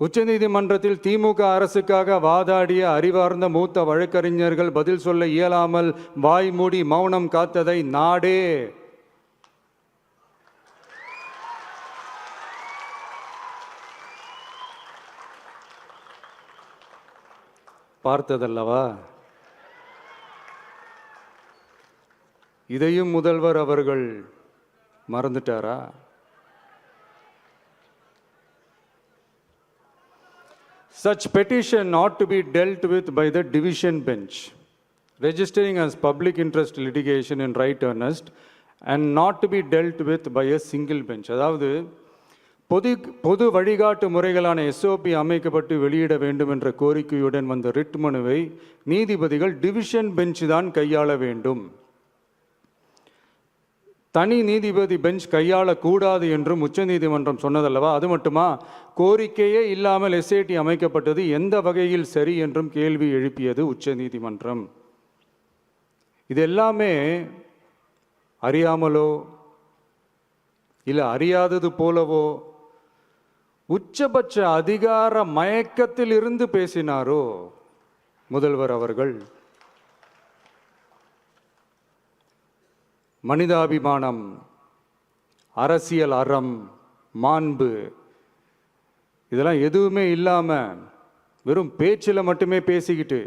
உச்சநீதிமன்றத்தில் திமுக அரசுக்காக வாதாடிய அறிவார்ந்த மூத்த வழக்கறிஞர்கள் பதில் சொல்ல இயலாமல் வாய்மூடி மௌனம் காத்ததை நாடே பார்த்ததல்லவா? இதையும் முதல்வர் அவர்கள் மறந்துட்டாரா? Such petition ought to be dealt with by the division bench, registering as public interest litigation in right earnest and not to be dealt with by a single bench. அதாவது பொது வழிகாட்டு முறைகளான எஸ்ஓபி அமைக்கப்பட்டு வெளியிட வேண்டும் என்ற கோரிக்கையுடன் வந்த ரிட் மனுவை நீதிபதிகள் டிவிஷன் பெஞ்ச் தான் கையாள வேண்டும், தனி நீதிபதி பெஞ்ச் கையாளக்கூடாது என்றும் உச்சநீதிமன்றம் சொன்னதல்லவா? அது மட்டுமா, கோரிக்கையே இல்லாமல் எஸ்ஐடி அமைக்கப்பட்டது எந்த வகையில் சரி என்றும் கேள்வி எழுப்பியது உச்சநீதிமன்றம். இது எல்லாமே அறியாமலோ இல்லை அறியாதது போலவோ உச்சபட்ச அதிகார மயக்கத்தில் இருந்து பேசினாரோ முதல்வர் அவர்கள்? மனிதாபிமானம், அரசியல் அறம், மாண்பு இதெல்லாம் எதுவுமே இல்லாம வெறும் பேச்சில் மட்டுமே பேசிக்கிட்டு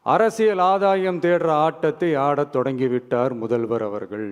அரசியல் ஆதாயம் தேடுற ஆட்டத்தை ஆடத் தொடங்கிவிட்டார் முதல்வர் அவர்கள்.